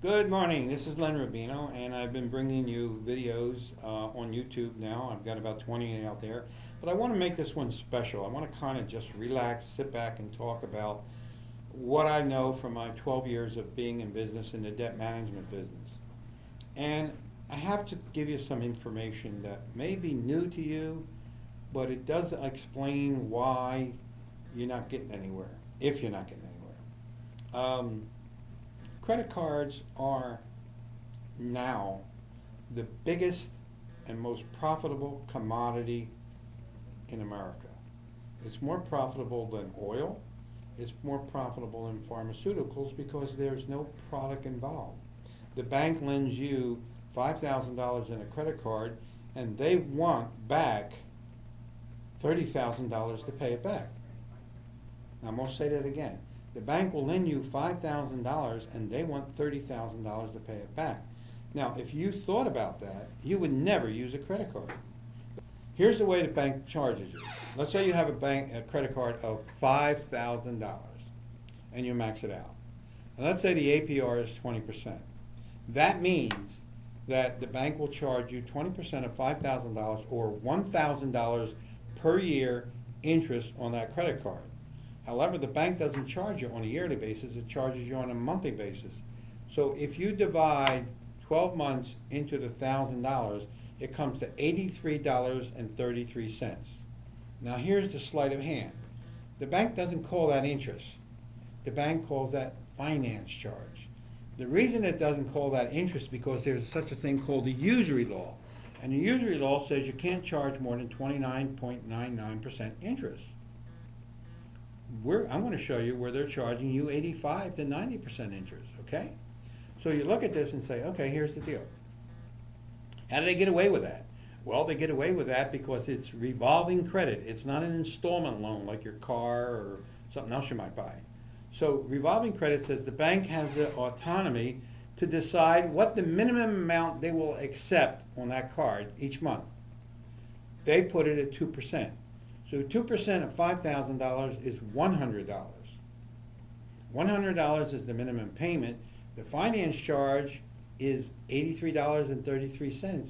Good morning. This is Len Rubino, and I've been bringing you videos on YouTube now. I've got about 20 out there, but I want to make this one special. I want to kind of just relax, sit back, and talk about what I know from my 12 years of being in business in the debt management business. And I have to give you some information that may be new to you, but it does explain why you're not getting anywhere, if you're not getting anywhere. Credit cards are now the biggest and most profitable commodity in America. It's more profitable than oil. It's more profitable than pharmaceuticals because there's no product involved. The bank lends you $5,000 in a credit card and they want back $30,000 to pay it back. Now I'm going to say that again. The bank will lend you $5,000 and they want $30,000 to pay it back. Now, if you thought about that, you would never use a credit card. Here's the way the bank charges you. Let's say you have a credit card of $5,000 and you max it out. And let's say the APR is 20%. That means that the bank will charge you 20% of $5,000 or $1,000 per year interest on that credit card. However, the bank doesn't charge you on a yearly basis, it charges you on a monthly basis. So if you divide 12 months into the $1,000, it comes to $83.33. Now here's the sleight of hand. The bank doesn't call that interest. The bank calls that finance charge. The reason it doesn't call that interest is because there's such a thing called the usury law. And the usury law says you can't charge more than 29.99% interest. I'm going to show you where they're charging you 85 to 90% interest, okay? So you look at this and say, okay, here's the deal. How do they get away with that? Well, they get away with that because it's revolving credit. It's not an installment loan like your car or something else you might buy. So revolving credit says the bank has the autonomy to decide what the minimum amount they will accept on that card each month. They put it at 2%. So 2% of $5,000 is $100. $100 is the minimum payment. The finance charge is $83.33.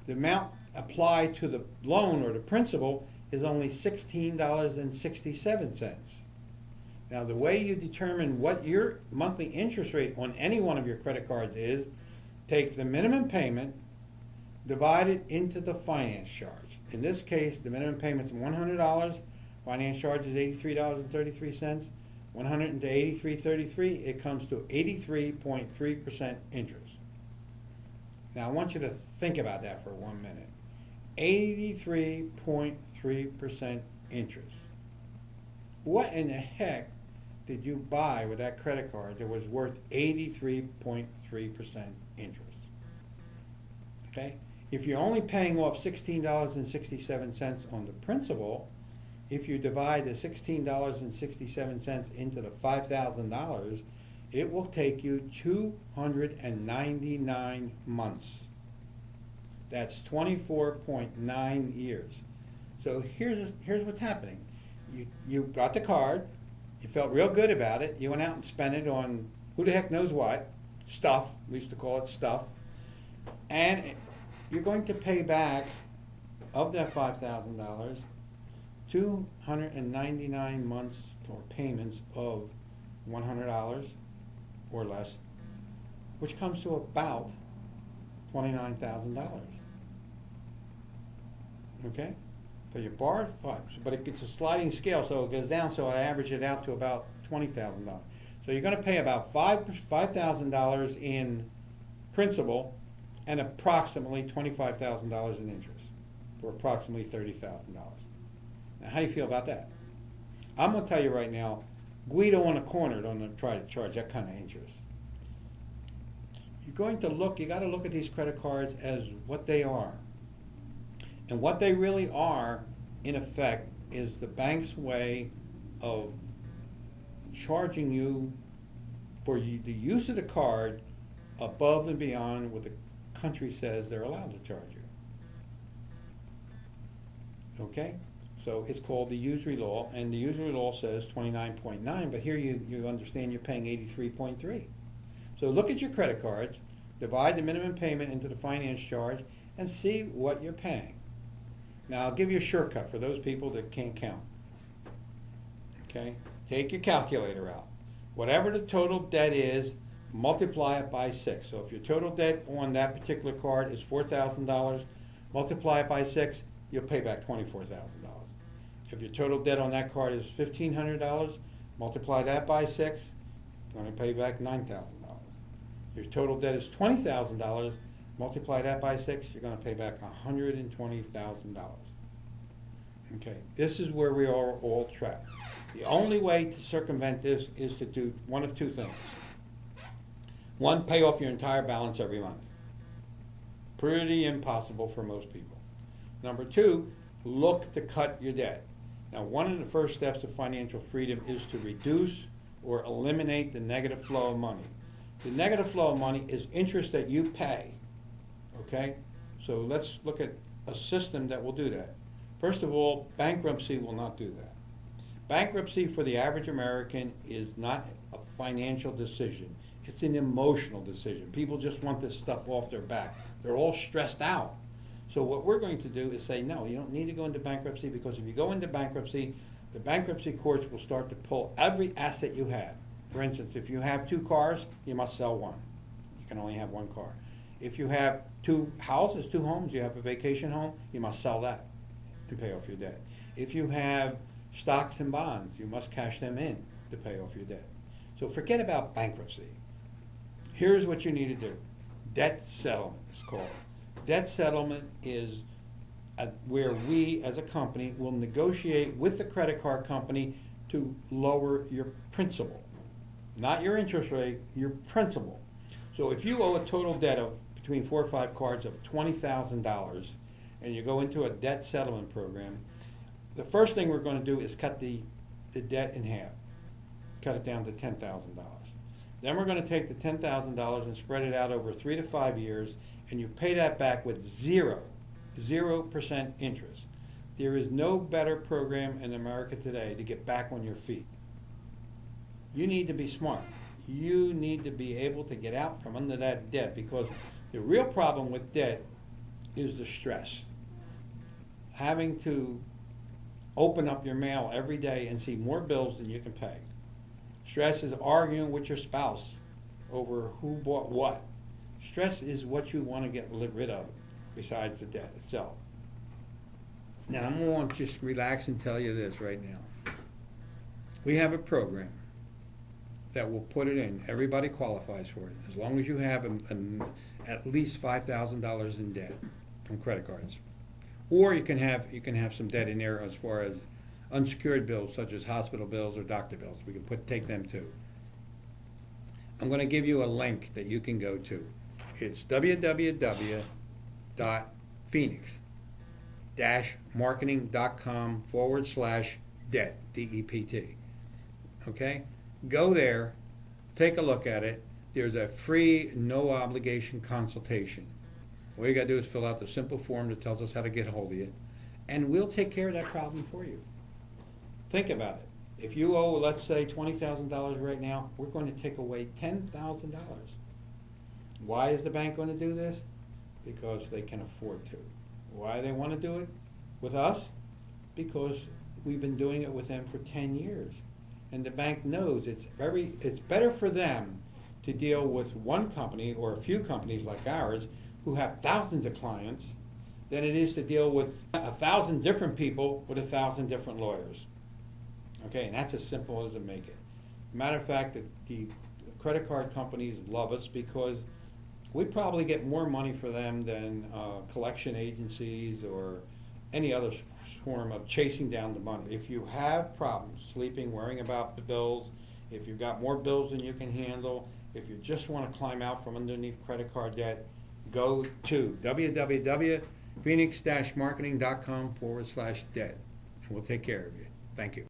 The amount applied to the loan or the principal is only $16.67. Now the way you determine what your monthly interest rate on any one of your credit cards is, take the minimum payment, divide it into the finance charge. In this case, the minimum payment is $100, finance charge is $83.33, 100 into 83.33, it comes to 83.3% interest. Now I want you to think about that for 1 minute. 83.3% interest. What in the heck did you buy with that credit card that was worth 83.3% interest? Okay? If you're only paying off $16.67 on the principal, if you divide the $16.67 into the $5,000, it will take you 299 months. That's 24.9 years. So here's what's happening. You got the card, you felt real good about it, you went out and spent it on who the heck knows what, stuff, we used to call it stuff, and you're going to pay back, of that $5,000, 299 months or payments of $100 or less, which comes to about $29,000. Okay? So you borrowed $5,000, but it's a sliding scale, so it goes down, so I average it out to about $20,000. So you're going to pay about $5,000 in principal and approximately $25,000 in interest for approximately $30,000. Now, how do you feel about that? I'm going to tell you right now, Guido on the corner don't try to charge that kind of interest. You're going to look, you got to look at these credit cards as what they are. And what they really are, in effect, is the bank's way of charging you for the use of the card above and beyond what the country says they're allowed to charge you. Okay? So it's called the usury law, and the usury law says 29.9, but here you understand you're paying 83.3. So look at your credit cards, divide the minimum payment into the finance charge, and see what you're paying. Now I'll give you a shortcut for those people that can't count. Okay? Take your calculator out. Whatever the total debt is, multiply it by 6. So if your total debt on that particular card is $4,000, multiply it by 6, you'll pay back $24,000. If your total debt on that card is $1,500, multiply that by 6, you're going to pay back $9,000. If your total debt is $20,000, multiply that by 6, you're going to pay back $120,000. Okay, this is where we are all trapped. The only way to circumvent this is to do one of two things. One, pay off your entire balance every month. Pretty impossible for most people. Number two, look to cut your debt. Now, one of the first steps to financial freedom is to reduce or eliminate the negative flow of money. The negative flow of money is interest that you pay. Okay? So let's look at a system that will do that. First of all, bankruptcy will not do that. Bankruptcy for the average American is not a financial decision. It's an emotional decision. People just want this stuff off their back. They're all stressed out. So what we're going to do is say, no, you don't need to go into bankruptcy, because if you go into bankruptcy, the bankruptcy courts will start to pull every asset you have. For instance, if you have 2 cars, you must sell one. You can only have 1 car. If you have 2 houses, 2 homes, you have a vacation home, you must sell that to pay off your debt. If you have stocks and bonds, you must cash them in to pay off your debt. So forget about bankruptcy. Here's what you need to do. Debt settlement is called. Debt settlement is where we as a company will negotiate with the credit card company to lower your principal. Not your interest rate, your principal. So if you owe a total debt of between 4 or 5 cards of $20,000 and you go into a debt settlement program, the first thing we're going to do is cut the debt in half. Cut it down to $10,000. Then we're going to take the $10,000 and spread it out over 3 to 5 years, and you pay that back with 0% interest. There is no better program in America today to get back on your feet. You need to be smart. You need to be able to get out from under that debt, because the real problem with debt is the stress. Having to open up your mail every day and see more bills than you can pay. Stress is arguing with your spouse over who bought what. Stress is what you want to get rid of besides the debt itself. Now, I'm going to just relax and tell you this right now. We have a program that will put it in. Everybody qualifies for it, as long as you have at least $5,000 in debt on credit cards. Or you can have some debt in there as far as unsecured bills, such as hospital bills or doctor bills. We can take them too. I'm going to give you a link that you can go to. It's www.phoenix-marketing.com/debt, DEPT. Okay? Go there, take a look at it. There's a free, no obligation consultation. All you got to do is fill out the simple form that tells us how to get a hold of you, and we'll take care of that problem for you. Think about it. If you owe, let's say, $20,000 right now, we're going to take away $10,000. Why is the bank going to do this? Because they can afford to. Why they want to do it with us? Because we've been doing it with them for 10 years. And the bank knows it's better for them to deal with one company or a few companies like ours who have thousands of clients than it is to deal with 1,000 different people with 1,000 different lawyers. Okay, and that's as simple as it make it. Matter of fact, the credit card companies love us because we probably get more money for them than collection agencies or any other form of chasing down the money. If you have problems sleeping, worrying about the bills, if you've got more bills than you can handle, if you just want to climb out from underneath credit card debt, go to www.phoenix-marketing.com/debt, and we'll take care of you. Thank you.